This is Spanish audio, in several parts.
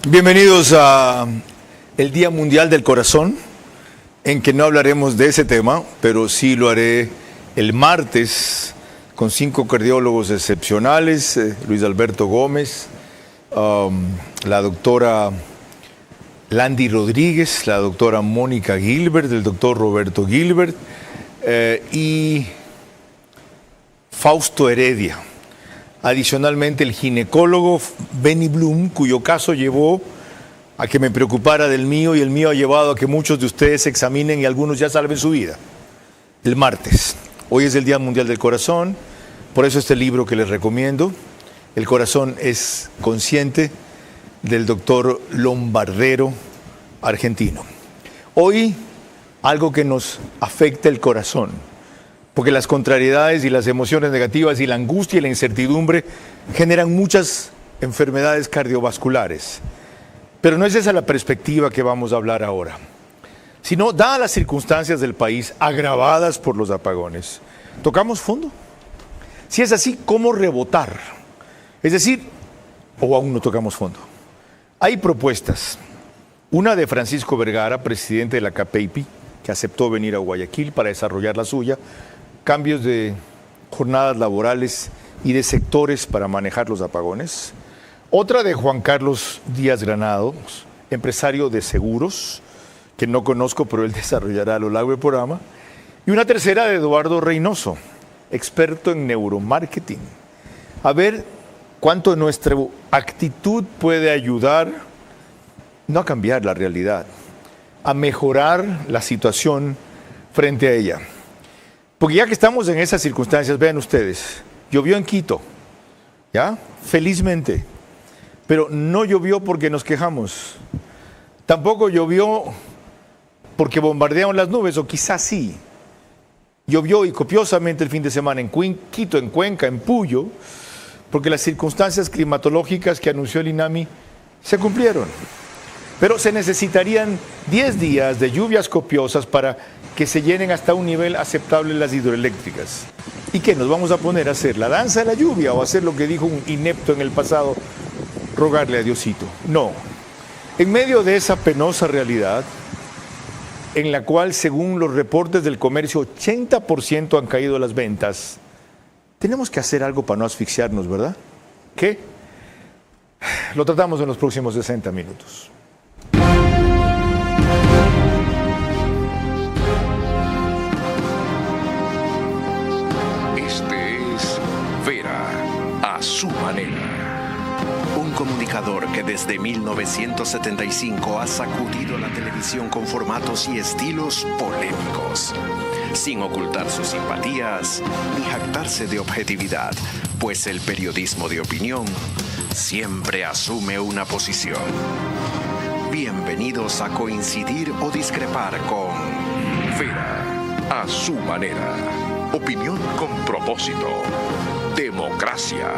Bienvenidos a el Día Mundial del Corazón, en que no hablaremos de ese tema, pero sí lo haré el martes con 5 cardiólogos excepcionales, Luis Alberto Gómez, la doctora Landy Rodríguez, la doctora Mónica Gilbert, el doctor Roberto Gilbert y Fausto Heredia. Adicionalmente, el ginecólogo Benny Bloom, cuyo caso llevó a que me preocupara del mío y el mío ha llevado a que muchos de ustedes se examinen y algunos ya salven su vida. El martes. Hoy es el Día Mundial del Corazón, por eso este libro que les recomiendo, El corazón es consciente, del doctor Lombardero, argentino. Hoy, algo que nos afecta el corazón, porque las contrariedades y las emociones negativas y la angustia y la incertidumbre generan muchas enfermedades cardiovasculares. Pero no es esa la perspectiva que vamos a hablar ahora, sino dadas las circunstancias del país agravadas por los apagones, ¿tocamos fondo? Si es así, ¿cómo rebotar? Es decir, o aún no tocamos fondo. Hay propuestas. Una de Francisco Vergara, presidente de la CAPEIPI, que aceptó venir a Guayaquil para desarrollar la suya, cambios de jornadas laborales y de sectores para manejar los apagones. Otra de Juan Carlos Díaz Granados, empresario de seguros, que no conozco, pero él desarrollará a lo largo del programa. Y una tercera de Eduardo Reynoso, experto en neuromarketing. A ver cuánto nuestra actitud puede ayudar, no a cambiar la realidad, a mejorar la situación frente a ella. Porque ya que estamos en esas circunstancias, vean ustedes, llovió en Quito, ¿ya? Felizmente. Pero no llovió porque nos quejamos. Tampoco llovió porque bombardearon las nubes, o quizás sí. Llovió y copiosamente el fin de semana en Quito, en Cuenca, en Puyo, porque las circunstancias climatológicas que anunció el INAMI se cumplieron. Pero se necesitarían 10 días de lluvias copiosas para que se llenen hasta un nivel aceptable las hidroeléctricas. ¿Y qué? ¿Nos vamos a poner a hacer la danza de la lluvia o hacer lo que dijo un inepto en el pasado, rogarle a Diosito? No. En medio de esa penosa realidad, en la cual, según los reportes del comercio, 80% han caído las ventas, tenemos que hacer algo para no asfixiarnos, ¿verdad? ¿Qué? Lo tratamos en los próximos 60 minutos. A su manera. Un comunicador que desde 1975 ha sacudido la televisión con formatos y estilos polémicos, sin ocultar sus simpatías ni jactarse de objetividad, pues el periodismo de opinión siempre asume una posición. Bienvenidos a coincidir o discrepar con Vera a su manera. Opinión con propósito. Democracia.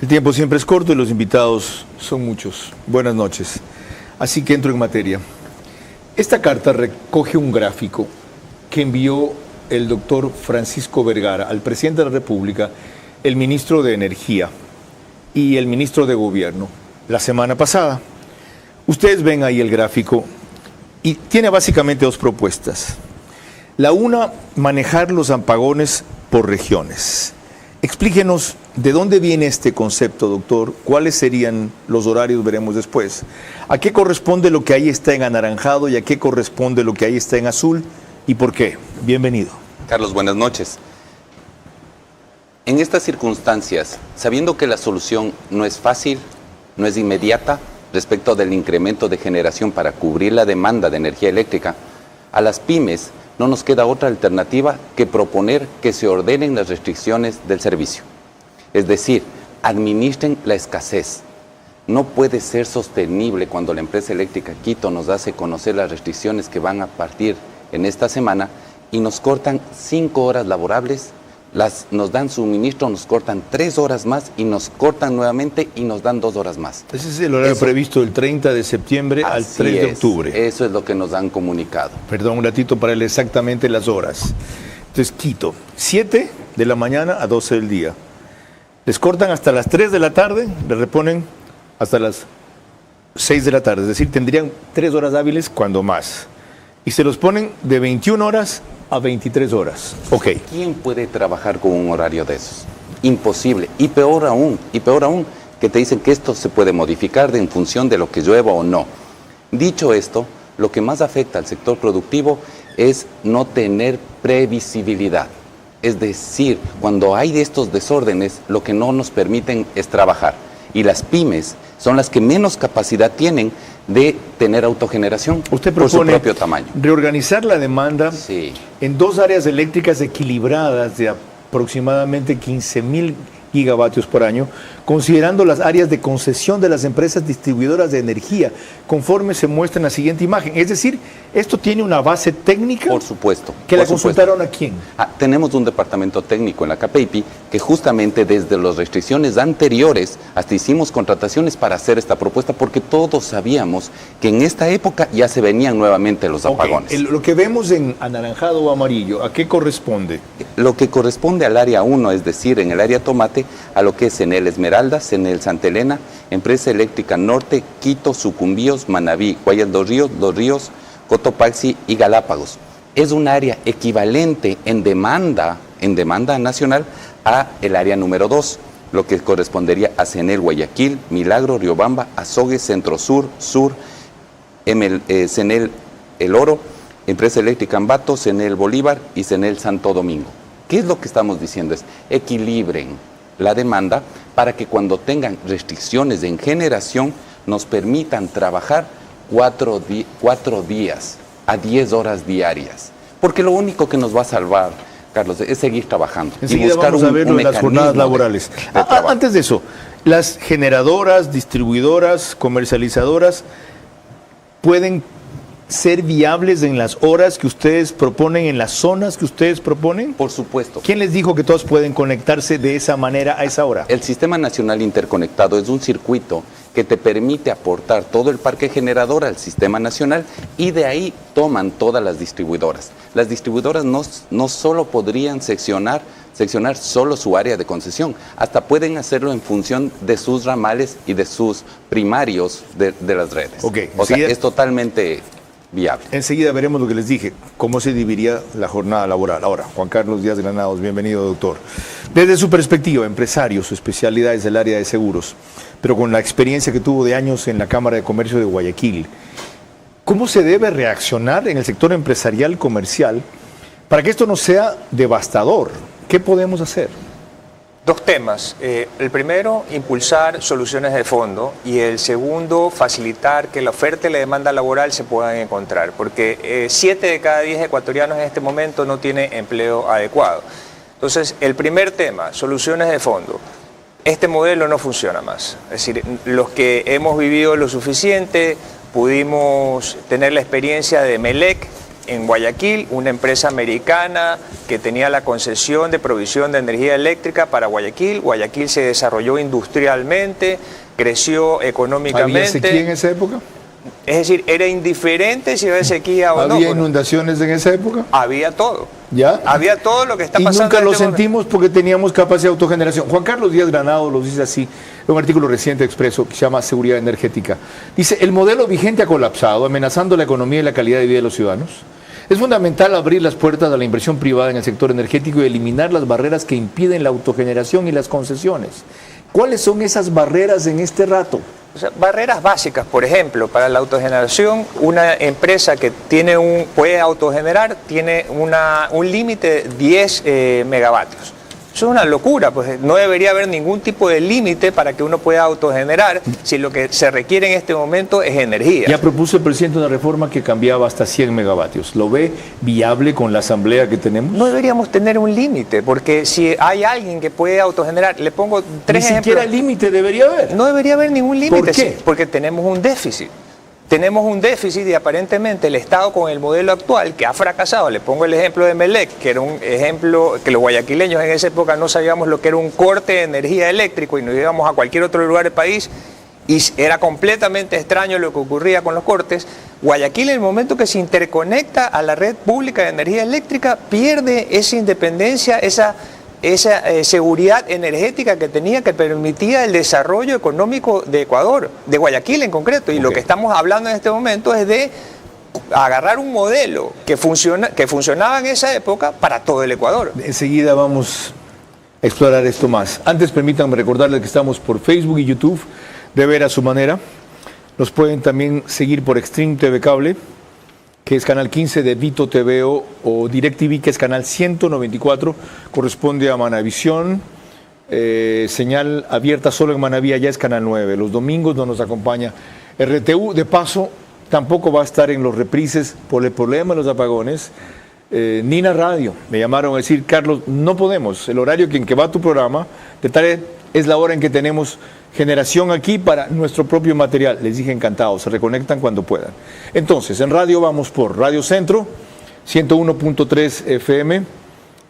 El tiempo siempre es corto y los invitados son muchos. Buenas noches. Así que entro en materia. Esta carta recoge un gráfico que envió el doctor Francisco Vergara al presidente de la República, el ministro de Energía y el ministro de Gobierno la semana pasada. Ustedes ven ahí el gráfico y tiene básicamente 2 propuestas. La una, manejar los apagones por regiones. Explíquenos de dónde viene este concepto, doctor, cuáles serían los horarios, veremos después. ¿A qué corresponde lo que ahí está en anaranjado y a qué corresponde lo que ahí está en azul y por qué? Bienvenido. Carlos, buenas noches. En estas circunstancias, sabiendo que la solución no es fácil, no es inmediata respecto del incremento de generación para cubrir la demanda de energía eléctrica, a las pymes no nos queda otra alternativa que proponer que se ordenen las restricciones del servicio. Es decir, administren la escasez. No puede ser sostenible cuando la empresa eléctrica Quito nos hace conocer las restricciones que van a partir en esta semana y nos cortan 5 horas laborables nos dan suministro, nos cortan 3 horas más y nos cortan nuevamente y nos dan 2 horas más. Ese es el horario previsto del 30 de septiembre al 3 de octubre. Eso es lo que nos han comunicado. Perdón, un ratito para leer exactamente las horas. Entonces, Quito, 7 de la mañana a 12 del día. Les cortan hasta las 3 de la tarde, les reponen hasta las 6 de la tarde. Es decir, tendrían 3 horas hábiles cuando más. Y se los ponen de 21 horas a 23 horas. Ok. ¿Quién puede trabajar con un horario de esos? Imposible. Y peor aún, que te dicen que esto se puede modificar en función de lo que llueva o no. Dicho esto, lo que más afecta al sector productivo es no tener previsibilidad. Es decir, cuando hay de estos desórdenes, lo que no nos permiten es trabajar. Y las pymes son las que menos capacidad tienen de tener autogeneración. Usted por su propone propio tamaño. Reorganizar la demanda Sí. en 2 áreas eléctricas equilibradas de aproximadamente 15.000 gigavatios por año, considerando las áreas de concesión de las empresas distribuidoras de energía, conforme se muestra en la siguiente imagen. Es decir, ¿esto tiene una base técnica? Por supuesto. ¿Que la por supuesto. consultaron a quién? Tenemos un departamento técnico en la CAPEIPI que justamente desde las restricciones anteriores hasta hicimos contrataciones para hacer esta propuesta porque todos sabíamos que en esta época ya se venían nuevamente los apagones. Lo que vemos en anaranjado o amarillo, ¿a qué corresponde? Lo que corresponde al área 1, es decir, en el área tomate, a lo que es Enel Esmeralda, Enel Santa Elena, Empresa Eléctrica Norte, Quito, Sucumbíos, Manabí, Guayas Dos Ríos, Cotopaxi y Galápagos. Es un área equivalente en demanda nacional a el área número 2, lo que correspondería a Enel Guayaquil, Milagro, Riobamba, Azogues, Centro Sur, Enel El Oro, Empresa Eléctrica Ambato, Enel Bolívar y Enel Santo Domingo. ¿Qué es lo que estamos diciendo? Es equilibren la demanda para que cuando tengan restricciones en generación nos permitan trabajar 4 días a 10 horas diarias. Porque lo único que nos va a salvar, Carlos, es seguir trabajando. Enseguida y buscar vamos a ver lo de las jornadas mecanismo laborales. de trabajo. Antes de eso, las generadoras, distribuidoras, comercializadoras pueden ser viables en las horas que ustedes proponen, en las zonas que ustedes proponen? Por supuesto. ¿Quién les dijo que todos pueden conectarse de esa manera a esa hora? El Sistema Nacional Interconectado es un circuito que te permite aportar todo el parque generador al Sistema Nacional y de ahí toman todas las distribuidoras. Las distribuidoras no solo podrían seccionar solo su área de concesión, hasta pueden hacerlo en función de sus ramales y de sus primarios de las redes. Okay, o sea, es totalmente viable. Enseguida veremos lo que les dije, cómo se dividiría la jornada laboral. Ahora, Juan Carlos Díaz Granados, bienvenido, doctor. Desde su perspectiva, empresario, su especialidad es el área de seguros, pero con la experiencia que tuvo de años en la Cámara de Comercio de Guayaquil, ¿cómo se debe reaccionar en el sector empresarial comercial para que esto no sea devastador? ¿Qué podemos hacer? 2 temas. El primero, impulsar soluciones de fondo, y el segundo, facilitar que la oferta y la demanda laboral se puedan encontrar, porque 7 de cada 10 ecuatorianos en este momento no tienen empleo adecuado. Entonces, el primer tema, soluciones de fondo. Este modelo no funciona más. Es decir, los que hemos vivido lo suficiente, pudimos tener la experiencia de Melec en Guayaquil, una empresa americana que tenía la concesión de provisión de energía eléctrica para Guayaquil. Guayaquil se desarrolló industrialmente, creció económicamente. ¿Había sequía en esa época? Es decir, era indiferente si había sequía o no. ¿Había inundaciones en esa época? Había todo. ¿Ya? Había todo lo que está y pasando. Nunca en lo este momento. sentimos porque teníamos capacidad de autogeneración. Juan Carlos Díaz Granados lo dice así, en un artículo reciente de Expreso que se llama Seguridad Energética. Dice, el modelo vigente ha colapsado, amenazando la economía y la calidad de vida de los ciudadanos. Es fundamental abrir las puertas a la inversión privada en el sector energético y eliminar las barreras que impiden la autogeneración y las concesiones. ¿Cuáles son esas barreras en este rato? O sea, barreras básicas, por ejemplo, para la autogeneración, una empresa que puede autogenerar tiene un límite de 10 megavatios. Eso es una locura, pues no debería haber ningún tipo de límite para que uno pueda autogenerar si lo que se requiere en este momento es energía. Ya propuso el presidente una reforma que cambiaba hasta 100 megavatios. ¿Lo ve viable con la asamblea que tenemos? No deberíamos tener un límite, porque si hay alguien que puede autogenerar, le pongo 3 ejemplos. Ni siquiera límite debería haber. No debería haber ningún límite. ¿Por qué? Porque tenemos un déficit. tenemos un déficit y aparentemente el Estado con el modelo actual que ha fracasado. Le pongo el ejemplo de Melec, que era un ejemplo que los guayaquileños en esa época no sabíamos lo que era un corte de energía eléctrico y nos íbamos a cualquier otro lugar del país y era completamente extraño lo que ocurría con los cortes. Guayaquil, en el momento que se interconecta a la red pública de energía eléctrica, pierde esa independencia, esa seguridad energética que tenía, que permitía el desarrollo económico de Ecuador, de Guayaquil en concreto. Y lo que estamos hablando en este momento es de agarrar un modelo que funcionaba en esa época para todo el Ecuador. Enseguida vamos a explorar esto más. Antes permítanme recordarles que estamos por Facebook y YouTube, de ver a su manera. Nos pueden también seguir por Extreme TV Cable, que es canal 15 de Vito TV o DirecTV, que es canal 194, corresponde a Manavisión, señal abierta solo en Manaví, ya es canal 9. Los domingos no nos acompaña RTU, de paso tampoco va a estar en los reprises por el problema de los apagones. Nina Radio, me llamaron a decir, Carlos, no podemos, el horario en que va tu programa, de tal es la hora en que tenemos generación aquí para nuestro propio material. Les dije encantado, se reconectan cuando puedan. Entonces, en radio vamos por Radio Centro, 101.3 FM,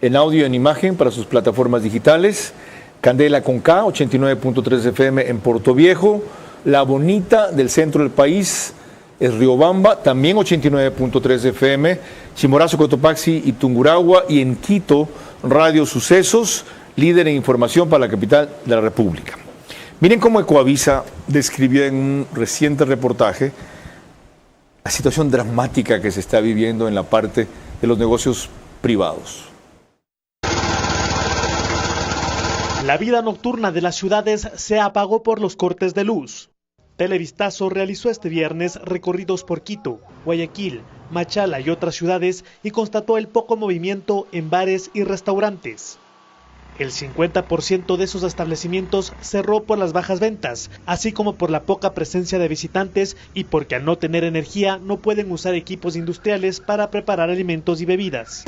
en audio y en imagen para sus plataformas digitales, Candela con K, 89.3 FM en Puerto Viejo, La Bonita del centro del país es Riobamba, también 89.3 FM, Chimborazo, Cotopaxi y Tungurahua, y en Quito, Radio Sucesos, líder en información para la capital de la República. Miren cómo Ecoavisa describió en un reciente reportaje la situación dramática que se está viviendo en la parte de los negocios privados. La vida nocturna de las ciudades se apagó por los cortes de luz. Televistazo realizó este viernes recorridos por Quito, Guayaquil, Machala y otras ciudades y constató el poco movimiento en bares y restaurantes. El 50% de esos establecimientos cerró por las bajas ventas, así como por la poca presencia de visitantes y porque al no tener energía no pueden usar equipos industriales para preparar alimentos y bebidas.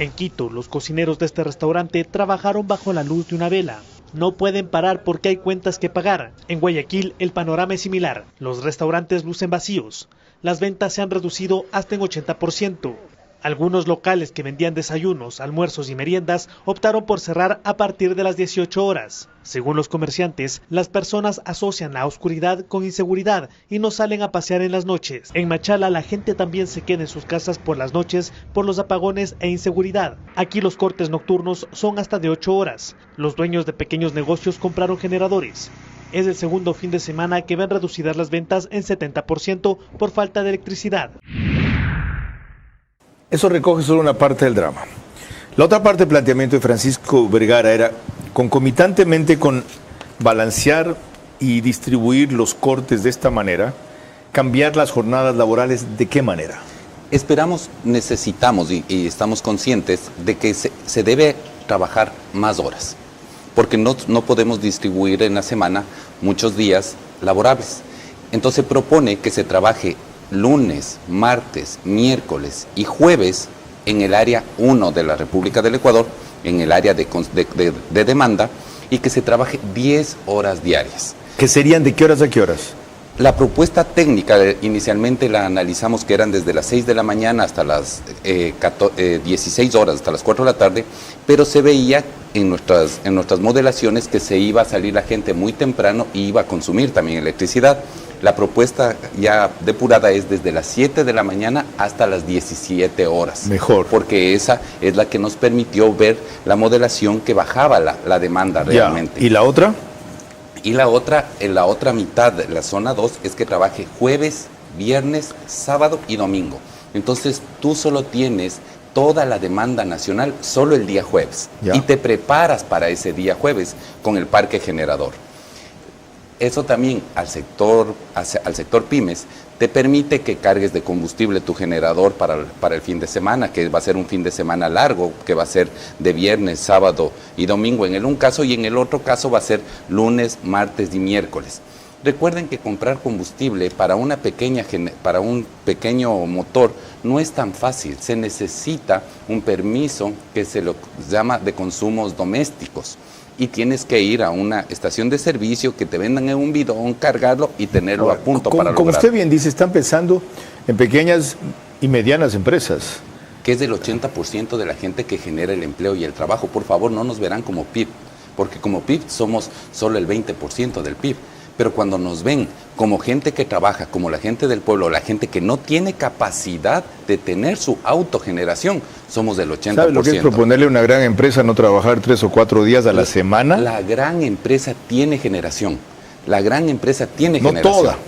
En Quito, los cocineros de este restaurante trabajaron bajo la luz de una vela. No pueden parar porque hay cuentas que pagar. En Guayaquil el panorama es similar. Los restaurantes lucen vacíos. Las ventas se han reducido hasta en 80%. Algunos locales que vendían desayunos, almuerzos y meriendas optaron por cerrar a partir de las 18 horas. Según los comerciantes, las personas asocian la oscuridad con inseguridad y no salen a pasear en las noches. En Machala la gente también se queda en sus casas por las noches por los apagones e inseguridad. Aquí los cortes nocturnos son hasta de 8 horas. Los dueños de pequeños negocios compraron generadores. Es el segundo fin de semana que ven reducidas las ventas en 70% por falta de electricidad. Eso recoge solo una parte del drama. La otra parte del planteamiento de Francisco Vergara era, concomitantemente con balancear y distribuir los cortes de esta manera, cambiar las jornadas laborales, ¿de qué manera? Esperamos, necesitamos y estamos conscientes de que se debe trabajar más horas, porque no podemos distribuir en la semana muchos días laborables. Entonces propone que se trabaje lunes, martes, miércoles y jueves en el área 1 de la República del Ecuador, en el área de demanda, y que se trabaje 10 horas diarias. ¿Que serían de qué horas a qué horas? La propuesta técnica inicialmente la analizamos que eran desde las 6 de la mañana hasta las 16 horas, hasta las 4 de la tarde, pero se veía en nuestras modelaciones que se iba a salir la gente muy temprano y iba a consumir también electricidad. La propuesta ya depurada es desde las 7 de la mañana hasta las 17 horas. Mejor. Porque esa es la que nos permitió ver la modelación que bajaba la demanda realmente. ¿Y la otra? Y la otra mitad, la zona 2, es que trabaje jueves, viernes, sábado y domingo. Entonces tú solo tienes toda la demanda nacional solo el día jueves. Y te preparas para ese día jueves con el parque generador. Eso también al sector pymes te permite que cargues de combustible tu generador para el fin de semana, que va a ser un fin de semana largo, que va a ser de viernes, sábado y domingo en un caso, y en el otro caso va a ser lunes, martes y miércoles. Recuerden que comprar combustible para un pequeño motor no es tan fácil. Se necesita un permiso que se lo llama de consumos domésticos. y tienes que ir a una estación de servicio que te vendan en un bidón, cargarlo y tenerlo a punto para lograrlo. Como usted bien dice, están pensando en pequeñas y medianas empresas. Que es del 80% de la gente que genera el empleo y el trabajo. Por favor, no nos verán como PIB, porque como PIB somos solo el 20% del PIB. Pero cuando nos ven como gente que trabaja, como la gente del pueblo, la gente que no tiene capacidad de tener su autogeneración, somos del 80%. ¿Sabe lo que es proponerle a una gran empresa no trabajar 3 o 4 días a la semana? La gran empresa tiene generación. La gran empresa tiene generación. No toda.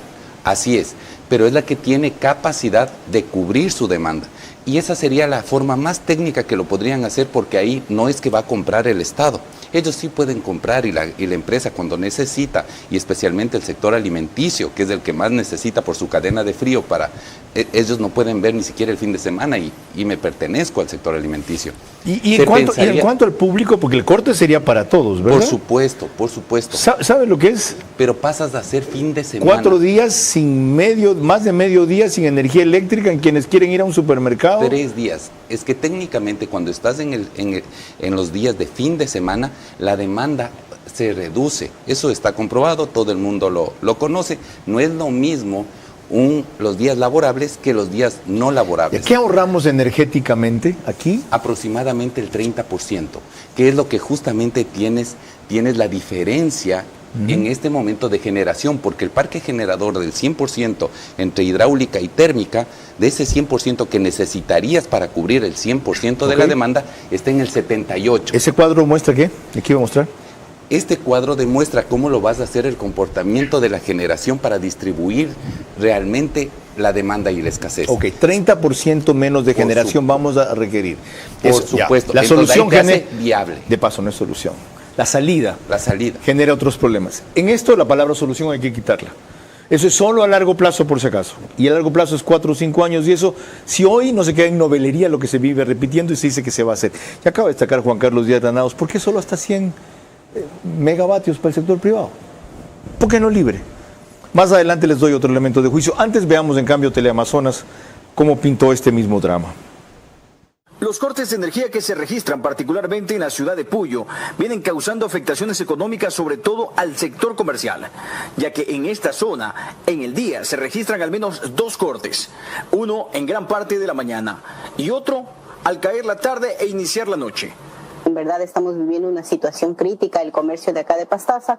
Así es, pero es la que tiene capacidad de cubrir su demanda. Y esa sería la forma más técnica que lo podrían hacer, porque ahí no es que va a comprar el Estado. Ellos sí pueden comprar y la empresa cuando necesita, y especialmente el sector alimenticio, que es el que más necesita por su cadena de frío, ellos no pueden ver ni siquiera el fin de semana y me pertenezco al sector alimenticio. ¿Y en cuanto al público? Porque el corte sería para todos, ¿verdad? Por supuesto, por supuesto. ¿Sabe lo que es? Pero pasas de hacer fin de semana. 4 días más de medio día sin energía eléctrica en quienes quieren ir a un supermercado. 3 días. Es que técnicamente cuando estás en los días de fin de semana, la demanda se reduce. Eso está comprobado, todo el mundo lo conoce. No es lo mismo los días laborables que los días no laborables. ¿Qué ahorramos energéticamente aquí? Aproximadamente el 30%, que es lo que justamente tienes la diferencia en este momento de generación, porque el parque generador del 100% entre hidráulica y térmica, de ese 100% que necesitarías para cubrir el 100% de la demanda, está en el 78%. ¿Ese cuadro muestra qué? ¿De qué iba a mostrar? Este cuadro demuestra cómo lo vas a hacer el comportamiento de la generación para distribuir realmente la demanda y la escasez. Ok, 30% menos de generación vamos a requerir. Por supuesto. La solución viable. De paso, no es solución. La salida genera otros problemas. En esto la palabra solución hay que quitarla. Eso es solo a largo plazo, por si acaso. Y a largo plazo es 4 o 5 años, y eso, si hoy no se queda en novelería lo que se vive repitiendo y se dice que se va a hacer. Y acaba de destacar Juan Carlos Díaz Granados, ¿por qué solo hasta 100 megavatios para el sector privado? ¿Por qué no libre? Más adelante les doy otro elemento de juicio. Antes veamos, en cambio, Teleamazonas, cómo pintó este mismo drama. Los cortes de energía que se registran particularmente en la ciudad de Puyo vienen causando afectaciones económicas sobre todo al sector comercial, ya que en esta zona en el día se registran al menos 2 cortes, uno en gran parte de la mañana y otro al caer la tarde e iniciar la noche. En verdad estamos viviendo una situación crítica el comercio de acá de Pastaza,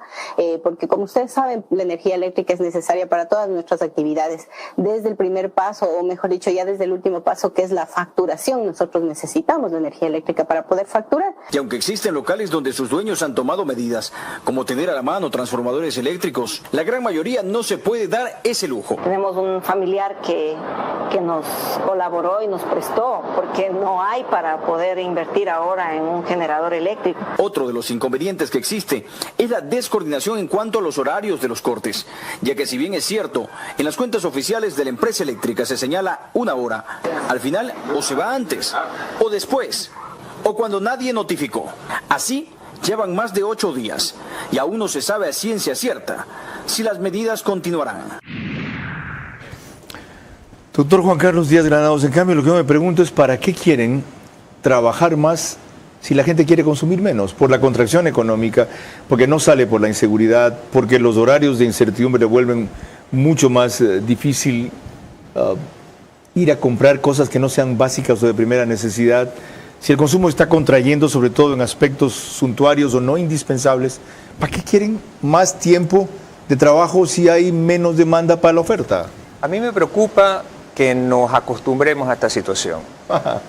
porque como ustedes saben, la energía eléctrica es necesaria para todas nuestras actividades. Desde el primer paso, o mejor dicho, ya desde el último paso, que es la facturación, nosotros necesitamos la energía eléctrica para poder facturar. Y aunque existen locales donde sus dueños han tomado medidas, como tener a la mano transformadores eléctricos, la gran mayoría no se puede dar ese lujo. Tenemos un familiar que nos colaboró y nos prestó, porque no hay para poder invertir ahora en un generador eléctrico. Otro de los inconvenientes que existe es la descoordinación en cuanto a los horarios de los cortes, ya que si bien es cierto, en las cuentas oficiales de la empresa eléctrica se señala 1 hora, al final o se va antes, o después, o cuando nadie notificó. Así llevan más de 8 días y aún no se sabe a ciencia cierta si las medidas continuarán. Doctor Juan Carlos Díaz Granados, en cambio, lo que yo me pregunto es ¿para qué quieren trabajar más si la gente quiere consumir menos? Por la contracción económica, porque no sale por la inseguridad, porque los horarios de incertidumbre vuelven mucho más difícil ir a comprar cosas que no sean básicas o de primera necesidad. Si el consumo está contrayendo, sobre todo en aspectos suntuarios o no indispensables, ¿para qué quieren más tiempo de trabajo si hay menos demanda para la oferta? A mí me preocupa que nos acostumbremos a esta situación. Ajá.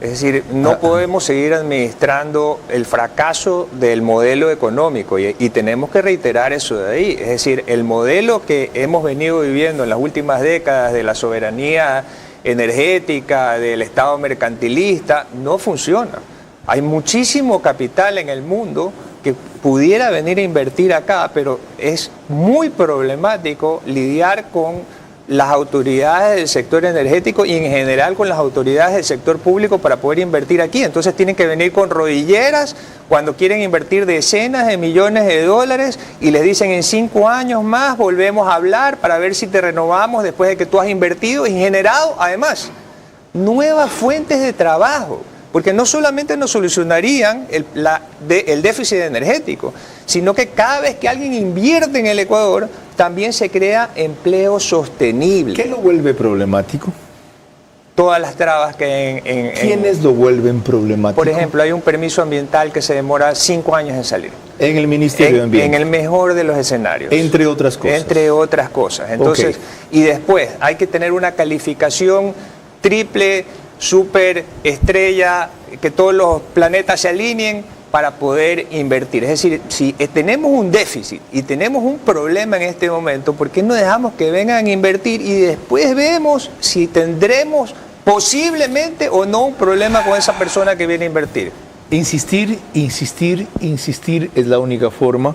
Es decir, no podemos seguir administrando el fracaso del modelo económico y tenemos que reiterar eso de ahí. Es decir, el modelo que hemos venido viviendo en las últimas décadas de la soberanía energética, del Estado mercantilista, no funciona. Hay muchísimo capital en el mundo que pudiera venir a invertir acá, pero es muy problemático lidiar con las autoridades del sector energético y en general con las autoridades del sector público para poder invertir aquí. Entonces tienen que venir con rodilleras cuando quieren invertir decenas de millones de dólares y les dicen en 5 años más volvemos a hablar para ver si te renovamos después de que tú has invertido y generado además nuevas fuentes de trabajo. porque no solamente nos solucionarían el déficit energético, sino que cada vez que alguien invierte en el Ecuador, también se crea empleo sostenible. ¿Qué lo vuelve problemático? Todas las trabas que hay ¿Quiénes lo vuelven problemático? Por ejemplo, hay un permiso ambiental que se demora 5 años en salir. En el Ministerio de Ambiente. En el mejor de los escenarios. Entre otras cosas. Entre otras cosas. Entonces, y después hay que tener una calificación triple, super estrella, que todos los planetas se alineen para poder invertir. Es decir, si tenemos un déficit y tenemos un problema en este momento, ¿por qué no dejamos que vengan a invertir y después vemos si tendremos posiblemente o no un problema con esa persona que viene a invertir? Insistir, insistir, insistir es la única forma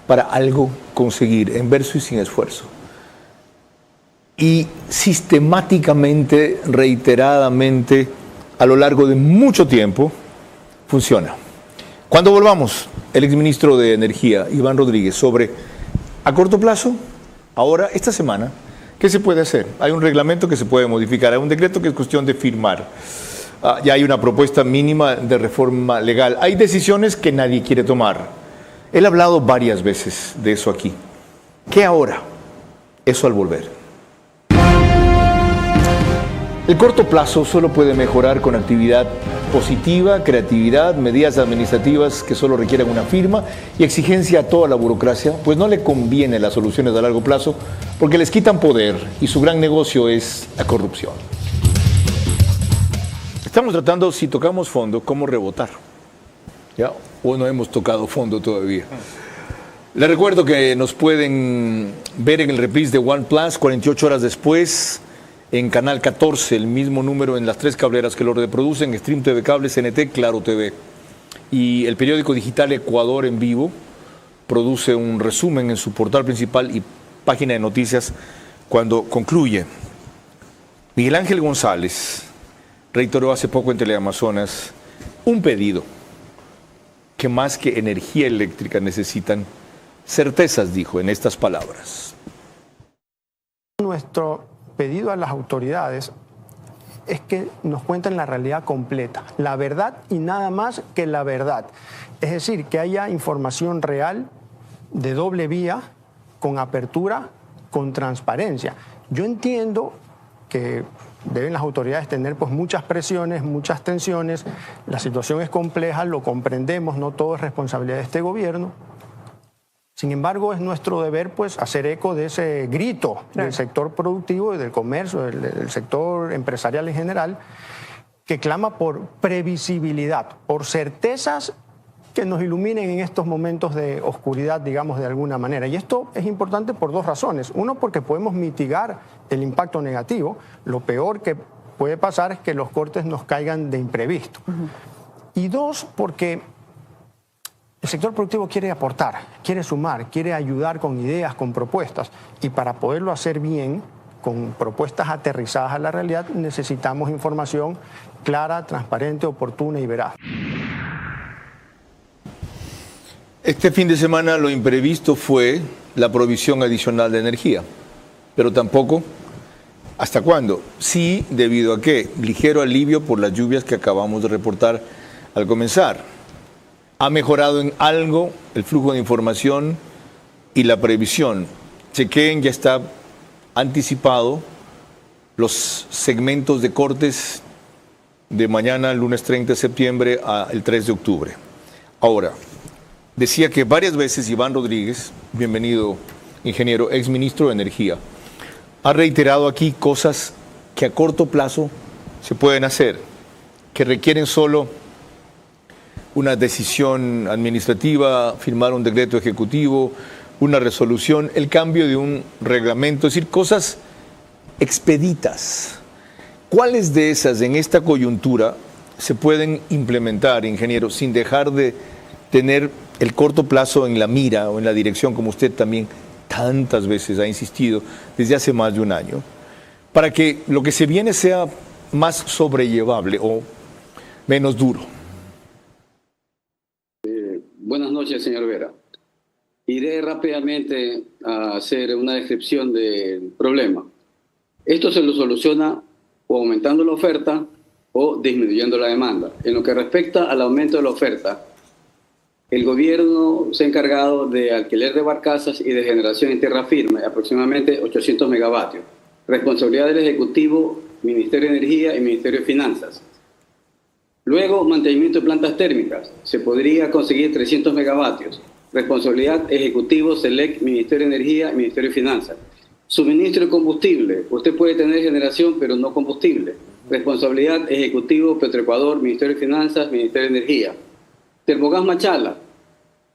para algo conseguir, en verso y sin esfuerzo. Y sistemáticamente, reiteradamente, a lo largo de mucho tiempo, funciona. Cuando volvamos, el exministro de Energía, Iván Rodríguez, sobre a corto plazo, ahora, esta semana, ¿qué se puede hacer? Hay un reglamento que se puede modificar, hay un decreto que es cuestión de firmar. Ya hay una propuesta mínima de reforma legal. Hay decisiones que nadie quiere tomar. Él ha hablado varias veces de eso aquí. ¿Qué ahora? Eso al volver. El corto plazo solo puede mejorar con actividad positiva, creatividad, medidas administrativas que solo requieren una firma y exigencia a toda la burocracia, pues no le conviene las soluciones a largo plazo porque les quitan poder y su gran negocio es la corrupción. Estamos tratando, si tocamos fondo, cómo rebotar. ¿Ya? O no hemos tocado fondo todavía. Les recuerdo que nos pueden ver en el reprise de OnePlus 48 horas después, en Canal 14, el mismo número en las 3 cableras que lo reproducen, Stream TV Cable, CNT, Claro TV. Y el periódico digital Ecuador en Vivo produce un resumen en su portal principal y página de noticias cuando concluye. Miguel Ángel González reiteró hace poco en Teleamazonas un pedido que más que energía eléctrica necesitan certezas, dijo en estas palabras. Nuestro pedido a las autoridades es que nos cuenten la realidad completa, la verdad y nada más que la verdad. Es decir, que haya información real, de doble vía, con apertura, con transparencia. Yo entiendo que deben las autoridades tener pues muchas presiones, muchas tensiones, la situación es compleja, lo comprendemos, no todo es responsabilidad de este gobierno. Sin embargo, es nuestro deber pues hacer eco de ese grito del sector productivo y del comercio, del sector empresarial en general, que clama por previsibilidad, por certezas que nos iluminen en estos momentos de oscuridad, digamos, de alguna manera. Y esto es importante por 2 razones. Uno, porque podemos mitigar el impacto negativo. Lo peor que puede pasar es que los cortes nos caigan de imprevisto. Y 2, porque el sector productivo quiere aportar, quiere sumar, quiere ayudar con ideas, con propuestas. Y para poderlo hacer bien, con propuestas aterrizadas a la realidad, necesitamos información clara, transparente, oportuna y veraz. Este fin de semana lo imprevisto fue la provisión adicional de energía, pero tampoco ¿hasta cuándo? Sí, debido a qué, ligero alivio por las lluvias que acabamos de reportar al comenzar. Ha mejorado en algo el flujo de información y la previsión. Chequen, ya está anticipado los segmentos de cortes de mañana, lunes 30 de septiembre, al 3 de octubre. Ahora, decía que varias veces Iván Rodríguez, bienvenido ingeniero, exministro de Energía, ha reiterado aquí cosas que a corto plazo se pueden hacer, que requieren solo una decisión administrativa, firmar un decreto ejecutivo, una resolución, el cambio de un reglamento, es decir, cosas expeditas. ¿Cuáles de esas en esta coyuntura se pueden implementar, ingeniero, sin dejar de tener el corto plazo en la mira o en la dirección, como usted también tantas veces ha insistido desde hace más de un año, para que lo que se viene sea más sobrellevable o menos duro? Buenas noches, señor Vera. Iré rápidamente a hacer una descripción del problema. Esto se lo soluciona o aumentando la oferta o disminuyendo la demanda. En lo que respecta al aumento de la oferta, el gobierno se ha encargado de alquiler de barcazas y de generación en tierra firme, aproximadamente 800 megavatios. Responsabilidad del Ejecutivo, Ministerio de Energía y Ministerio de Finanzas. Luego, mantenimiento de plantas térmicas. Se podría conseguir 300 megavatios. Responsabilidad Ejecutivo, SELEC, Ministerio de Energía y Ministerio de Finanzas. Suministro de combustible. Usted puede tener generación, pero no combustible. Responsabilidad Ejecutivo, Petroecuador, Ministerio de Finanzas, Ministerio de Energía. Termogás Machala.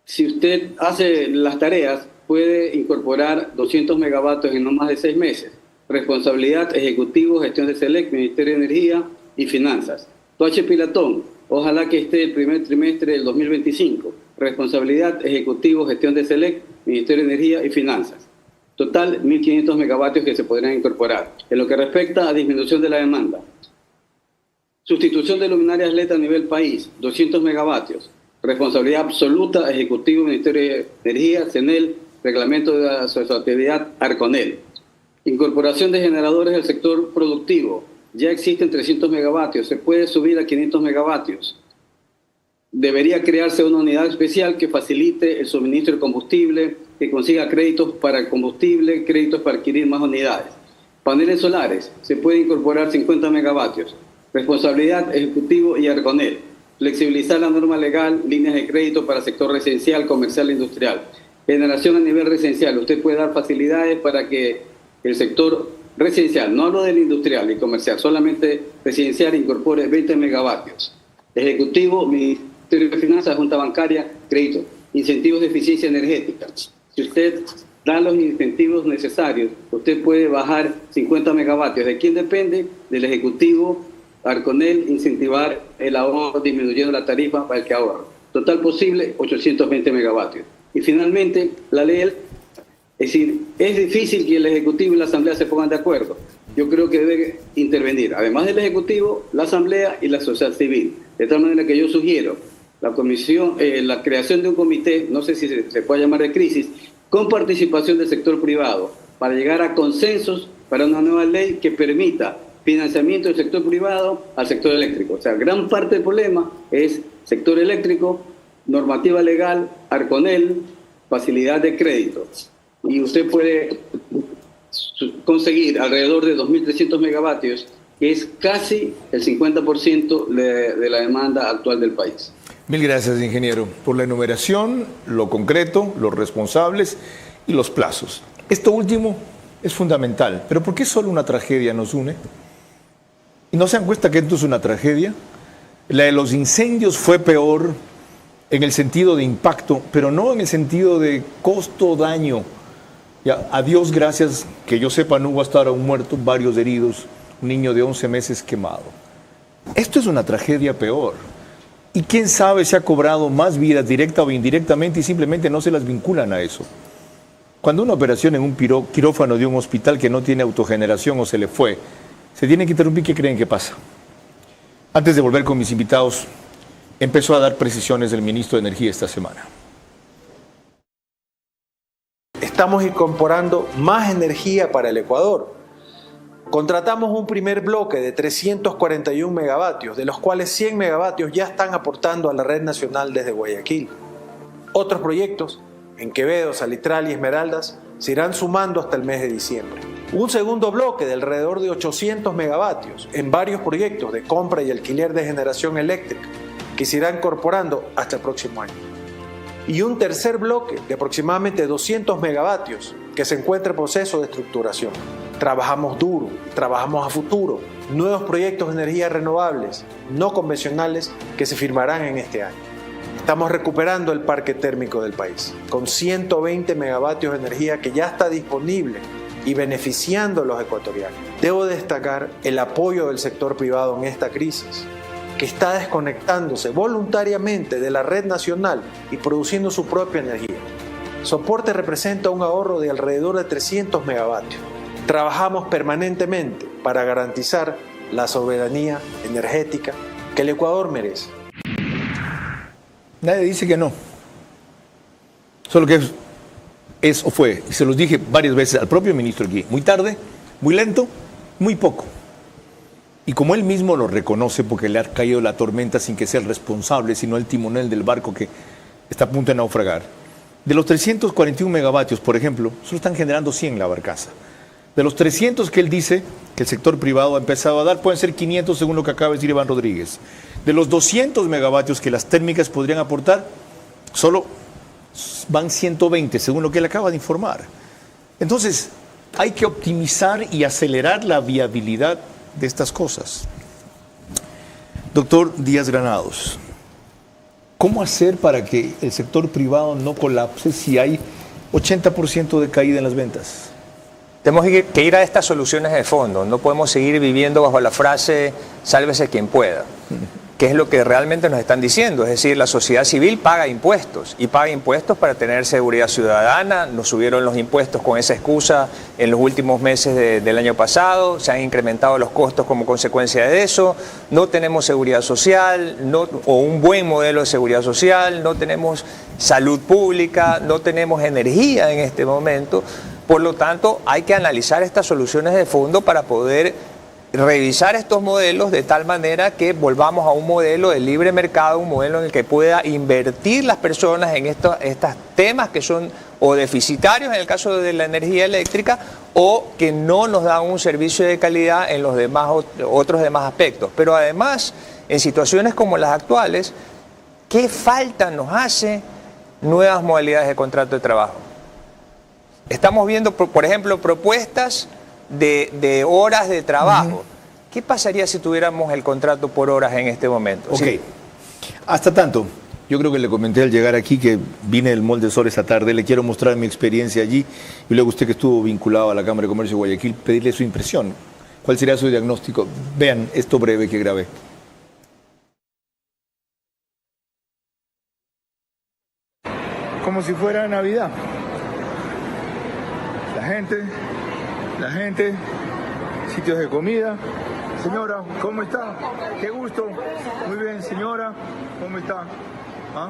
Si usted hace las tareas, puede incorporar 200 megavatios en no más de 6 meses. Responsabilidad Ejecutivo, Gestión de SELEC, Ministerio de Energía y Finanzas. Toache Pilatón, ojalá que esté el primer trimestre del 2025. Responsabilidad Ejecutivo, Gestión de SELEC, Ministerio de Energía y Finanzas. Total, 1.500 megavatios que se podrían incorporar. En lo que respecta a disminución de la demanda. Sustitución de luminarias LED a nivel país, 200 megavatios. Responsabilidad absoluta, Ejecutivo, Ministerio de Energía, CENEL, Reglamento de Asociatividad, Arconel. Incorporación de generadores del sector productivo. Ya existen 300 megavatios, se puede subir a 500 megavatios. Debería crearse una unidad especial que facilite el suministro de combustible, que consiga créditos para el combustible, créditos para adquirir más unidades. Paneles solares, se puede incorporar 50 megavatios. Responsabilidad Ejecutivo y Arconel. Flexibilizar la norma legal, líneas de crédito para sector residencial, comercial e industrial. Generación a nivel residencial. Usted puede dar facilidades para que el sector residencial, no hablo del industrial y comercial, solamente residencial, incorpore 20 megavatios. Ejecutivo, Ministerio de Finanzas, Junta Bancaria, crédito. Incentivos de eficiencia energética. Si usted da los incentivos necesarios, usted puede bajar 50 megavatios. ¿De quién depende? Del Ejecutivo, Arconel, incentivar el ahorro disminuyendo la tarifa para el que ahorra. Total posible, 820 megavatios. Y finalmente, la ley, es decir, es difícil que el Ejecutivo y la Asamblea se pongan de acuerdo. Yo creo que debe intervenir, además del Ejecutivo, la Asamblea y la sociedad civil. De tal manera que yo sugiero la comisión, la creación de un comité, no sé si se puede llamar de crisis, con participación del sector privado, para llegar a consensos para una nueva ley que permita financiamiento del sector privado al sector eléctrico. O sea, gran parte del problema es sector eléctrico, normativa legal, Arconel, facilidad de crédito. Y usted puede conseguir alrededor de 2.300 megavatios, que es casi el 50% de la demanda actual del país. Mil gracias, ingeniero, por la enumeración, lo concreto, los responsables y los plazos. Esto último es fundamental, pero ¿por qué solo una tragedia nos une? ¿Y no se dan cuenta que esto es una tragedia? La de los incendios fue peor en el sentido de impacto, pero no en el sentido de costo, daño. Ya, a Dios gracias, que yo sepa, no hubo hasta ahora un muerto, varios heridos, un niño de 11 meses quemado. Esto es una tragedia peor. Y quién sabe si ha cobrado más vidas directa o indirectamente y simplemente no se las vinculan a eso. Cuando una operación en un quirófano de un hospital que no tiene autogeneración o se le fue, se tiene que interrumpir, ¿qué creen que pasa? Antes de volver con mis invitados, empezó a dar precisiones el ministro de Energía esta semana. Estamos incorporando más energía para el Ecuador. Contratamos un primer bloque de 341 megavatios, de los cuales 100 megavatios ya están aportando a la red nacional desde Guayaquil. Otros proyectos, en Quevedo, Salitral y Esmeraldas, se irán sumando hasta el mes de diciembre. Un segundo bloque de alrededor de 800 megavatios en varios proyectos de compra y alquiler de generación eléctrica, que se irán incorporando hasta el próximo año. Y un tercer bloque de aproximadamente 200 megavatios que se encuentra en proceso de estructuración. Trabajamos duro, trabajamos a futuro, nuevos proyectos de energías renovables, no convencionales, que se firmarán en este año. Estamos recuperando el parque térmico del país, con 120 megavatios de energía que ya está disponible y beneficiando a los ecuatorianos. Debo destacar el apoyo del sector privado en esta crisis, que está desconectándose voluntariamente de la red nacional y produciendo su propia energía. Soporte representa un ahorro de alrededor de 300 megavatios. Trabajamos permanentemente para garantizar la soberanía energética que el Ecuador merece. Nadie dice que no. Solo que es o fue, y se los dije varias veces al propio ministro aquí, muy tarde, muy lento, muy poco. y como él mismo lo reconoce porque le ha caído la tormenta sin que sea el responsable, sino el timonel del barco que está a punto de naufragar, de los 341 megavatios, por ejemplo, solo están generando 100 la barcaza. De los 300 que él dice que el sector privado ha empezado a dar, pueden ser 500 según lo que acaba de decir Iván Rodríguez. De los 200 megavatios que las térmicas podrían aportar, solo van 120 según lo que él acaba de informar. Entonces, hay que optimizar y acelerar la viabilidad de estas cosas. Doctor Díaz Granados, ¿cómo hacer para que el sector privado no colapse si hay 80% de caída en las ventas? Tenemos que ir a estas soluciones de fondo. No podemos seguir viviendo bajo la frase sálvese quien pueda, que es lo que realmente nos están diciendo. Es decir, la sociedad civil paga impuestos y paga impuestos para tener seguridad ciudadana. Nos subieron los impuestos con esa excusa en los últimos meses del año pasado. Se han incrementado los costos como consecuencia de eso. No tenemos seguridad social o un buen modelo de seguridad social. No tenemos salud pública. No tenemos energía en este momento. Por lo tanto, hay que analizar estas soluciones de fondo para poder revisar estos modelos de tal manera que volvamos a un modelo de libre mercado, un modelo en el que pueda invertir las personas en estos temas que son o deficitarios en el caso de la energía eléctrica o que no nos dan un servicio de calidad en los otros demás aspectos. Pero además, en situaciones como las actuales, ¿qué falta nos hace nuevas modalidades de contrato de trabajo? Estamos viendo, por ejemplo, propuestas de horas de trabajo. ¿Qué pasaría si tuviéramos el contrato por horas en este momento? Ok. Sí. Hasta tanto, yo creo que le comenté al llegar aquí que vine del Mall del Sol esta tarde, le quiero mostrar mi experiencia allí y luego usted que estuvo vinculado a la Cámara de Comercio de Guayaquil, pedirle su impresión. ¿Cuál sería su diagnóstico? Vean esto breve que grabé. Como si fuera Navidad. La gente, sitios de comida. Señora, ¿cómo está? Qué gusto. Muy bien, señora, ¿cómo está? ¿Ah?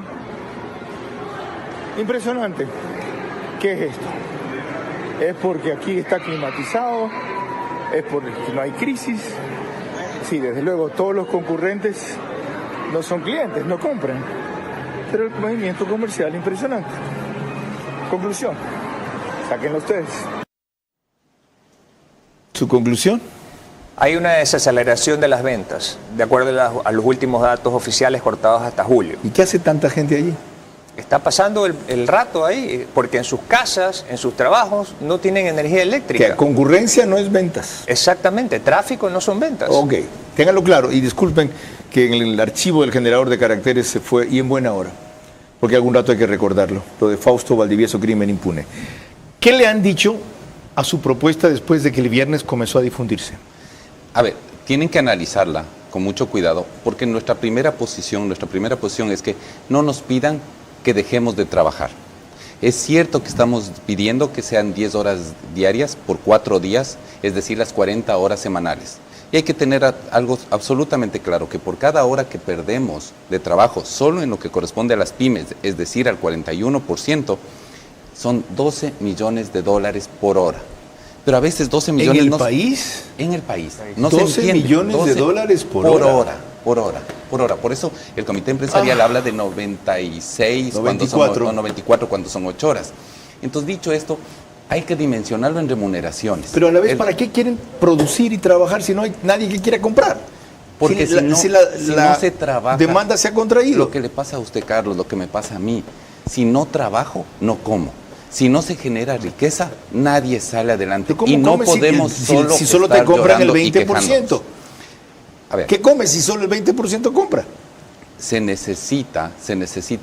Impresionante. ¿Qué es esto? ¿Es porque aquí está climatizado? ¿Es porque no hay crisis? Sí, desde luego, todos los concurrentes no son clientes, no compran. Pero el movimiento comercial impresionante. Conclusión. Sáquenlo ustedes. ¿Su conclusión? Hay una desaceleración de las ventas, de acuerdo a los últimos datos oficiales cortados hasta julio. ¿Y qué hace tanta gente allí? Está pasando el rato ahí, porque en sus casas, en sus trabajos, no tienen energía eléctrica. Que concurrencia no es ventas. Exactamente, tráfico no son ventas. Ok, ténganlo claro y disculpen que en el archivo del generador de caracteres se fue y en buena hora, porque algún rato hay que recordarlo, lo de Fausto Valdivieso, crimen impune. ¿Qué le han dicho a su propuesta después de que el viernes comenzó a difundirse? A ver, tienen que analizarla con mucho cuidado, porque nuestra primera posición es que no nos pidan que dejemos de trabajar. Es cierto que estamos pidiendo que sean 10 horas diarias por 4 días, es decir, las 40 horas semanales. Y hay que tener algo absolutamente claro, que por cada hora que perdemos de trabajo, solo en lo que corresponde a las pymes, es decir, al 41%, son $12 millones por hora. Pero a veces 12 millones... ¿En el país? En el país. No 12 millones de dólares por hora. Por hora. Por eso el comité empresarial habla de 96, 94 cuando son 8 horas. Entonces, dicho esto, hay que dimensionarlo en remuneraciones. Pero a la vez, ¿para qué quieren producir y trabajar si no hay nadie que quiera comprar? Porque si no se trabaja, demanda se ha contraído. Lo que le pasa a usted, Carlos, lo que me pasa a mí, si no trabajo, no como. Si no se genera riqueza, nadie sale adelante. Y no podemos si solo te compran el 20%. A ver, ¿qué comes si solo el 20% compra? Se necesita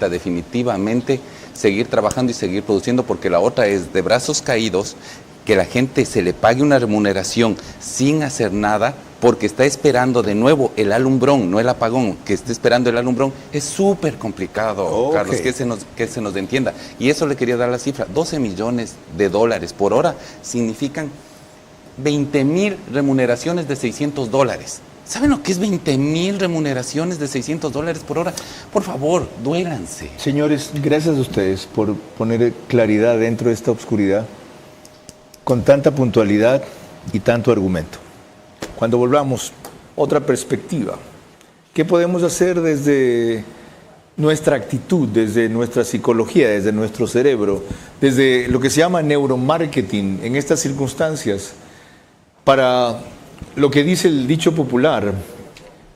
definitivamente seguir trabajando y seguir produciendo, porque la otra es de brazos caídos, que la gente se le pague una remuneración sin hacer nada, porque está esperando de nuevo el alumbrón, no el apagón, que esté esperando el alumbrón, es súper complicado, Carlos, que se nos entienda. Y eso le quería dar la cifra, $12 millones por hora significan 20,000 remuneraciones de $600. ¿Saben lo que es 20,000 remuneraciones de $600 por hora? Por favor, duélanse. Señores, gracias a ustedes por poner claridad dentro de esta oscuridad, con tanta puntualidad y tanto argumento. Cuando volvamos, otra perspectiva. ¿Qué podemos hacer desde nuestra actitud, desde nuestra psicología, desde nuestro cerebro, desde lo que se llama neuromarketing en estas circunstancias, para lo que dice el dicho popular,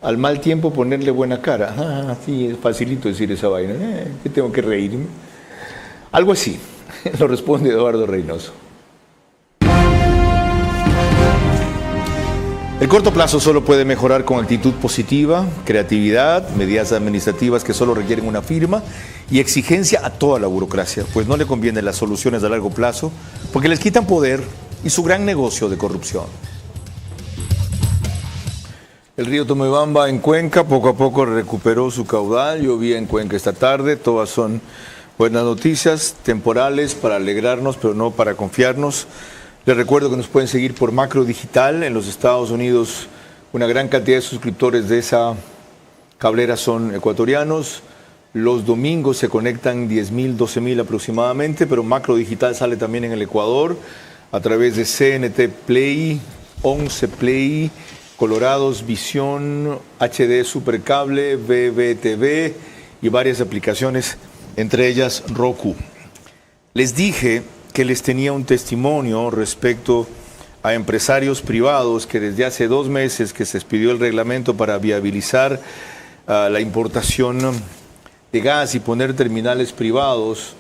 al mal tiempo ponerle buena cara? Ah, sí, es facilito decir esa vaina, ¿qué tengo que reírme? Algo así, lo responde Eduardo Reynoso. El corto plazo solo puede mejorar con actitud positiva, creatividad, medidas administrativas que solo requieren una firma y exigencia a toda la burocracia, pues no le convienen las soluciones a largo plazo porque les quitan poder y su gran negocio de corrupción. El río Tomebamba en Cuenca poco a poco recuperó su caudal. Llovía en Cuenca esta tarde, todas son buenas noticias, temporales para alegrarnos, pero no para confiarnos. Les recuerdo que nos pueden seguir por Macro Digital. En los Estados Unidos, una gran cantidad de suscriptores de esa cablera son ecuatorianos. Los domingos se conectan 10.000, 12.000 aproximadamente, pero Macro Digital sale también en el Ecuador a través de CNT Play, 11 Play, Colorados, Visión, HD Supercable, BBTV y varias aplicaciones, entre ellas Roku. Les dije que les tenía un testimonio respecto a empresarios privados que desde hace 2 meses que se expidió el reglamento para viabilizar la importación de gas y poner terminales privados,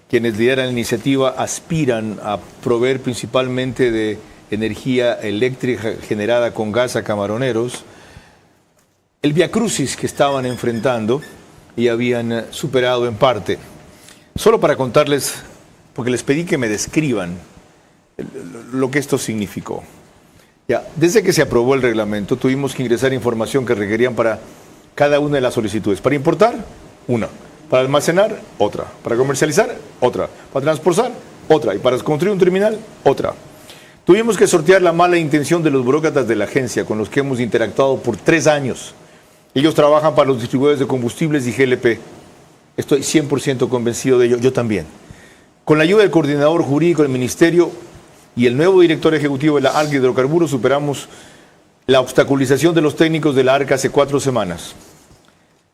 quienes lideran la iniciativa aspiran a proveer principalmente de energía eléctrica generada con gas a camaroneros, el viacrucis que estaban enfrentando y habían superado en parte. Solo para contarles, porque les pedí que me describan lo que esto significó. Ya, desde que se aprobó el reglamento, tuvimos que ingresar información que requerían para cada una de las solicitudes. Para importar, una. Para almacenar, otra. Para comercializar, otra. Para transportar, otra. Y para construir un terminal, otra. Tuvimos que sortear la mala intención de los burócratas de la agencia con los que hemos interactuado por 3 años. Ellos trabajan para los distribuidores de combustibles y GLP. Estoy 100% convencido de ello, yo también. Con la ayuda del coordinador jurídico del Ministerio y el nuevo director ejecutivo de la ARC de Hidrocarburos, superamos la obstaculización de los técnicos de la ARC hace 4 semanas.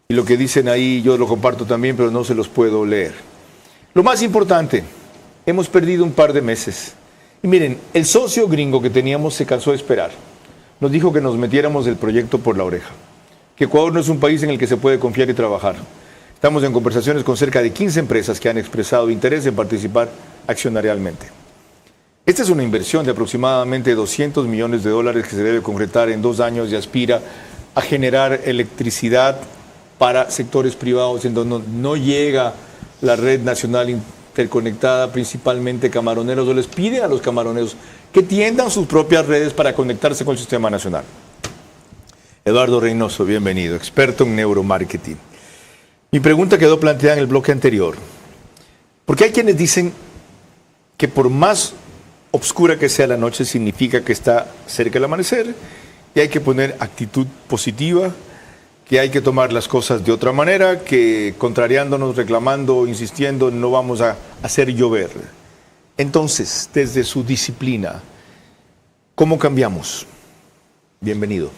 Y lo que dicen ahí yo lo comparto también, pero no se los puedo leer. Lo más importante, hemos perdido un par de meses. Y miren, el socio gringo que teníamos se cansó de esperar. Nos dijo que nos metiéramos el proyecto por la oreja. Que Ecuador no es un país en el que se puede confiar y trabajar. Estamos en conversaciones con cerca de 15 empresas que han expresado interés en participar accionarialmente. Esta es una inversión de aproximadamente $200 millones que se debe concretar en 2 años y aspira a generar electricidad para sectores privados en donde no llega la red nacional interconectada, principalmente camaroneros, o les piden a los camaroneros que tiendan sus propias redes para conectarse con el sistema nacional. Eduardo Reynoso, bienvenido, experto en neuromarketing. Mi pregunta quedó planteada en el bloque anterior, porque hay quienes dicen que por más oscura que sea la noche significa que está cerca el amanecer y hay que poner actitud positiva, que hay que tomar las cosas de otra manera, que contrariándonos, reclamando, insistiendo, no vamos a hacer llover. Entonces, desde su disciplina, ¿cómo cambiamos? Bienvenido.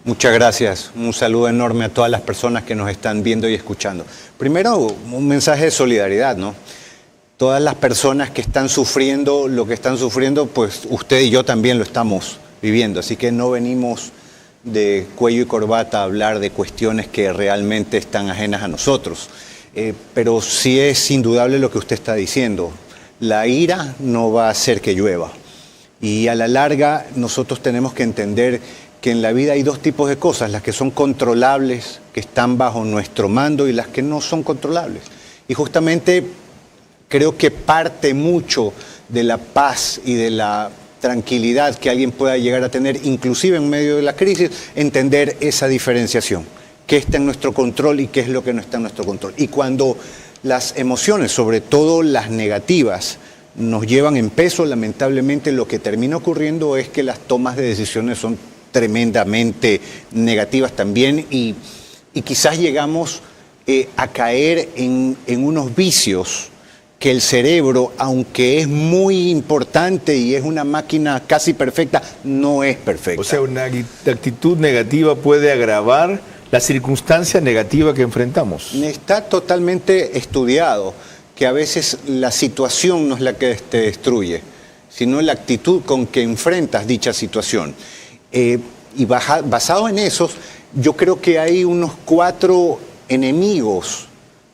Muchas gracias. Un saludo enorme a todas las personas que nos están viendo y escuchando. Primero, un mensaje de solidaridad, ¿no? Todas las personas que están sufriendo lo que están sufriendo, pues usted y yo también lo estamos viviendo. Así que no venimos de cuello y corbata a hablar de cuestiones que realmente están ajenas a nosotros. Pero sí es indudable lo que usted está diciendo. La ira no va a hacer que llueva. Y a la larga nosotros tenemos que entender que en la vida hay 2 tipos de cosas, las que son controlables, que están bajo nuestro mando, y las que no son controlables. Y justamente creo que parte mucho de la paz y de la tranquilidad que alguien pueda llegar a tener, inclusive en medio de la crisis, entender esa diferenciación, qué está en nuestro control y qué es lo que no está en nuestro control. Y cuando las emociones, sobre todo las negativas, nos llevan en peso, lamentablemente lo que termina ocurriendo es que las tomas de decisiones son tremendamente negativas también y quizás llegamos a caer en unos vicios que el cerebro, aunque es muy importante y es una máquina casi perfecta, no es perfecta. O sea, una actitud negativa puede agravar la circunstancia negativa que enfrentamos. Está totalmente estudiado que a veces la situación no es la que te destruye, sino la actitud con que enfrentas dicha situación. Y basado en eso, yo creo que hay unos 4 enemigos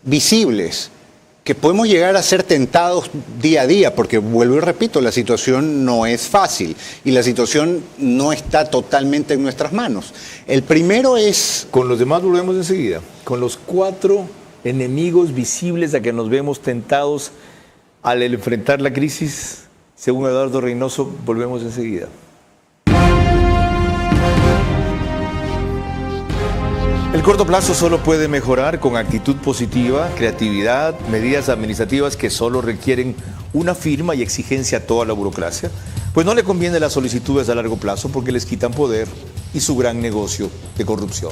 visibles que podemos llegar a ser tentados día a día, porque vuelvo y repito, la situación no es fácil y la situación no está totalmente en nuestras manos. El primero es... Con los demás volvemos enseguida, con los 4 enemigos visibles a que nos vemos tentados al enfrentar la crisis, según Eduardo Reynoso, volvemos enseguida. El corto plazo solo puede mejorar con actitud positiva, creatividad, medidas administrativas que solo requieren una firma y exigencia a toda la burocracia, pues no le conviene las solicitudes a largo plazo porque les quitan poder y su gran negocio de corrupción.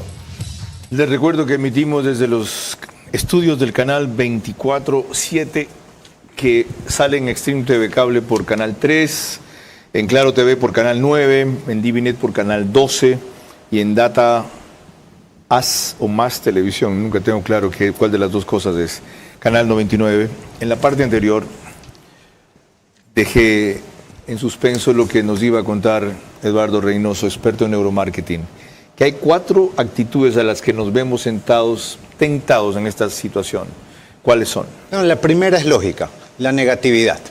Les recuerdo que emitimos desde los estudios del canal 24/7 que salen en Extreme TV Cable por Canal 3, en Claro TV por Canal 9, en Divinet por Canal 12 y en Data As o Más Televisión, nunca tengo claro cuál de las dos cosas es, Canal 99. En la parte anterior dejé en suspenso lo que nos iba a contar Eduardo Reynoso, experto en neuromarketing, que hay 4 actitudes a las que nos vemos tentados en esta situación. ¿Cuáles son? No, la primera es lógica, la negatividad.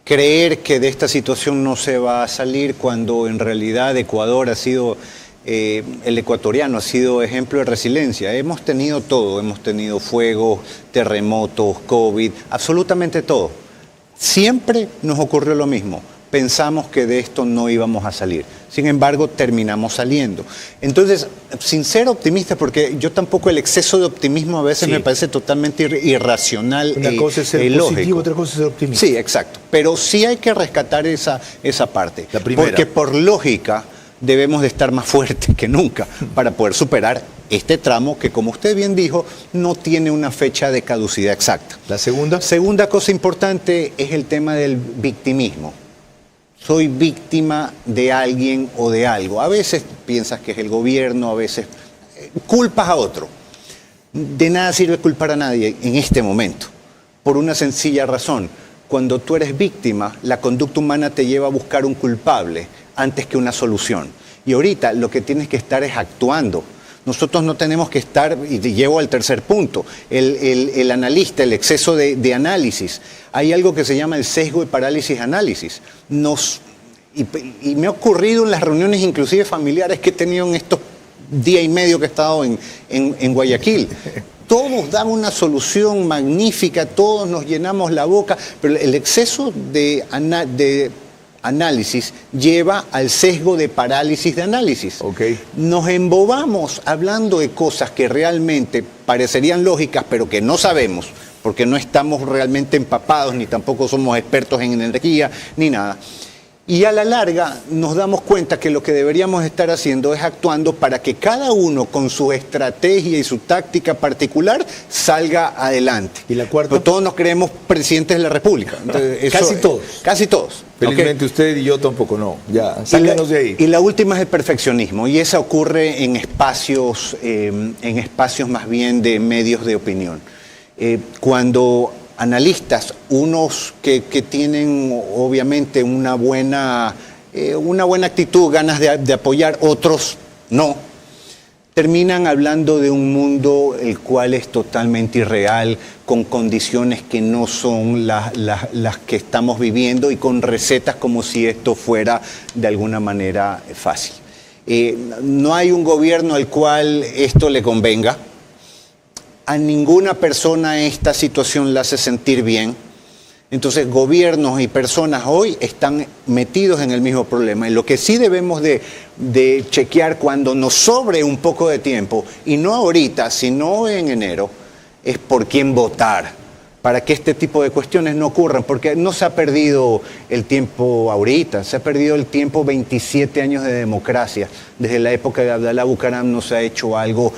Creer que de esta situación no se va a salir cuando en realidad Ecuador ha sido... el ecuatoriano ha sido ejemplo de resiliencia. Hemos tenido todo, hemos tenido fuegos, terremotos, COVID, absolutamente todo. Siempre nos ocurrió lo mismo. Pensamos que de esto no íbamos a salir. Sin embargo, terminamos saliendo. Entonces, sin ser optimista, porque yo tampoco el exceso de optimismo a veces me parece totalmente irracional. Una cosa es ser positivo, otra cosa es ser optimista. Sí, exacto. Pero sí hay que rescatar esa parte. La primera. Porque por lógica debemos de estar más fuertes que nunca para poder superar este tramo que, como usted bien dijo, no tiene una fecha de caducidad exacta. ¿La segunda? Segunda cosa importante es el tema del victimismo. Soy víctima de alguien o de algo. A veces piensas que es el gobierno, a veces culpas a otro. De nada sirve culpar a nadie en este momento, por una sencilla razón. Cuando tú eres víctima, la conducta humana te lleva a buscar un culpable antes que una solución. Y ahorita lo que tienes que estar es actuando. Nosotros no tenemos que estar, y llevo al tercer punto, el analista, el exceso de análisis. Hay algo que se llama el sesgo de parálisis análisis. Y me ha ocurrido en las reuniones inclusive familiares que he tenido en estos día y medio que he estado en Guayaquil. Todos dan una solución magnífica, todos nos llenamos la boca, pero el exceso de análisis lleva al sesgo de parálisis de análisis. Okay. Nos embobamos hablando de cosas que realmente parecerían lógicas, pero que no sabemos, porque no estamos realmente empapados, ni tampoco somos expertos en energía, ni nada. Y a la larga nos damos cuenta que lo que deberíamos estar haciendo es actuando para que cada uno con su estrategia y su táctica particular salga adelante. ¿Y la cuarta? Pero todos nos creemos presidentes de la República. Entonces, casi todos. Casi todos. Felizmente usted y yo tampoco no. Ya, sáquenos de ahí. Y la última es el perfeccionismo. Y esa ocurre en espacios más bien de medios de opinión. Cuando analistas, unos que tienen obviamente una buena actitud, ganas de apoyar, otros no, terminan hablando de un mundo el cual es totalmente irreal, con condiciones que no son las que estamos viviendo y con recetas como si esto fuera de alguna manera fácil. No hay un gobierno al cual esto le convenga. A ninguna persona esta situación la hace sentir bien. Entonces, gobiernos y personas hoy están metidos en el mismo problema. Y lo que sí debemos de chequear cuando nos sobre un poco de tiempo, y no ahorita, sino en enero, es por quién votar, para que este tipo de cuestiones no ocurran, porque no se ha perdido el tiempo ahorita, se ha perdido el tiempo 27 años de democracia. Desde la época de Abdalá Bucaram no se ha hecho algo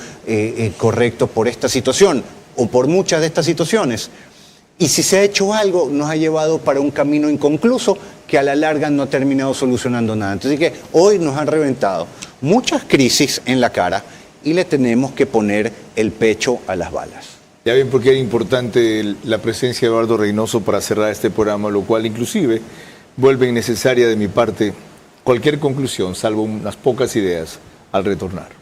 correcto por esta situación, o por muchas de estas situaciones. Y si se ha hecho algo, nos ha llevado para un camino inconcluso que a la larga no ha terminado solucionando nada. Entonces, que hoy nos han reventado muchas crisis en la cara y le tenemos que poner el pecho a las balas. Ya ven por qué era importante la presencia de Eduardo Reynoso para cerrar este programa, lo cual inclusive vuelve innecesaria de mi parte cualquier conclusión, salvo unas pocas ideas al retornar.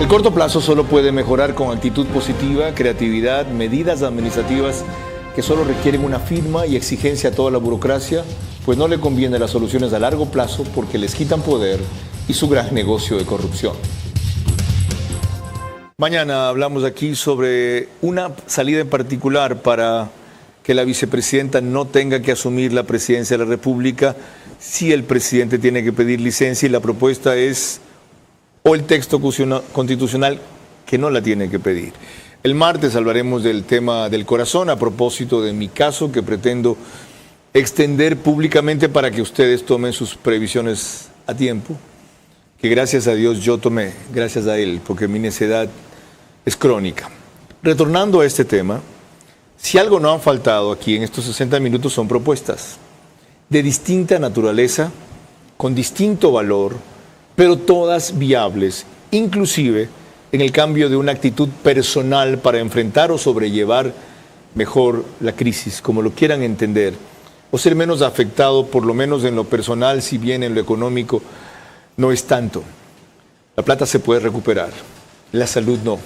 El corto plazo solo puede mejorar con actitud positiva, creatividad, medidas administrativas que solo requieren una firma y exigencia a toda la burocracia, pues no le conviene las soluciones a largo plazo porque les quitan poder y su gran negocio de corrupción. Mañana hablamos aquí sobre una salida en particular para que la vicepresidenta no tenga que asumir la presidencia de la República si el presidente tiene que pedir licencia, y la propuesta es o el texto constitucional que no la tiene que pedir. El martes hablaremos del tema del corazón a propósito de mi caso que pretendo extender públicamente para que ustedes tomen sus previsiones a tiempo, que gracias a Dios yo tomé, gracias a él, porque mi necedad es crónica. Retornando a este tema, si algo no ha faltado aquí en estos 60 minutos son propuestas de distinta naturaleza, con distinto valor, pero todas viables, inclusive en el cambio de una actitud personal para enfrentar o sobrellevar mejor la crisis, como lo quieran entender, o ser menos afectado, por lo menos en lo personal, si bien en lo económico no es tanto. La plata se puede recuperar, la salud no.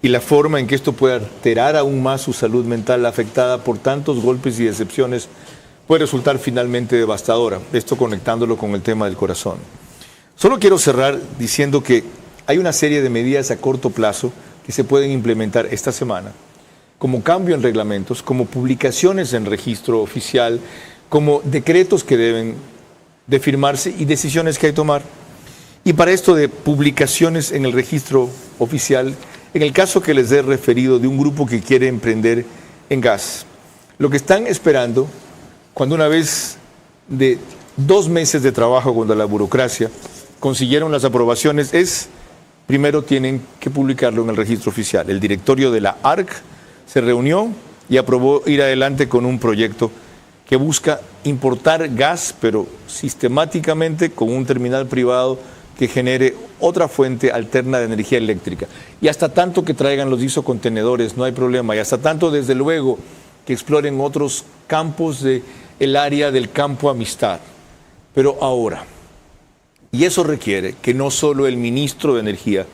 Y la forma en que esto puede alterar aún más su salud mental afectada por tantos golpes y decepciones puede resultar finalmente devastadora. Esto conectándolo con el tema del corazón. Solo quiero cerrar diciendo que hay una serie de medidas a corto plazo que se pueden implementar esta semana, como cambio en reglamentos, como publicaciones en registro oficial, como decretos que deben de firmarse y decisiones que hay que tomar. Y para esto de publicaciones en el registro oficial, en el caso que les he referido de un grupo que quiere emprender en gas, lo que están esperando, cuando una vez de 2 meses de trabajo contra la burocracia, consiguieron las aprobaciones, es, primero tienen que publicarlo en el registro oficial. El directorio de la ARC se reunió y aprobó ir adelante con un proyecto que busca importar gas, pero sistemáticamente con un terminal privado que genere otra fuente alterna de energía eléctrica. Y hasta tanto que traigan los isocontenedores, no hay problema. Y hasta tanto, desde luego, que exploren otros campos del área del campo Amistad. Pero ahora, y eso requiere que no solo el ministro de Energía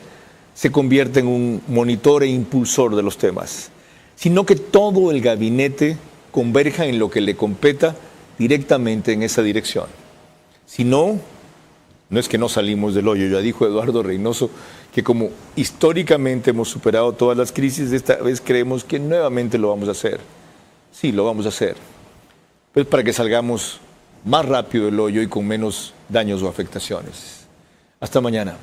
se convierta en un monitor e impulsor de los temas, sino que todo el gabinete converja en lo que le competa directamente en esa dirección. Si no, no es que no salimos del hoyo. Ya dijo Eduardo Reynoso que como históricamente hemos superado todas las crisis, esta vez creemos que nuevamente lo vamos a hacer. Sí, lo vamos a hacer. Pues para que salgamos más rápido del hoyo y con menos daños o afectaciones. Hasta mañana.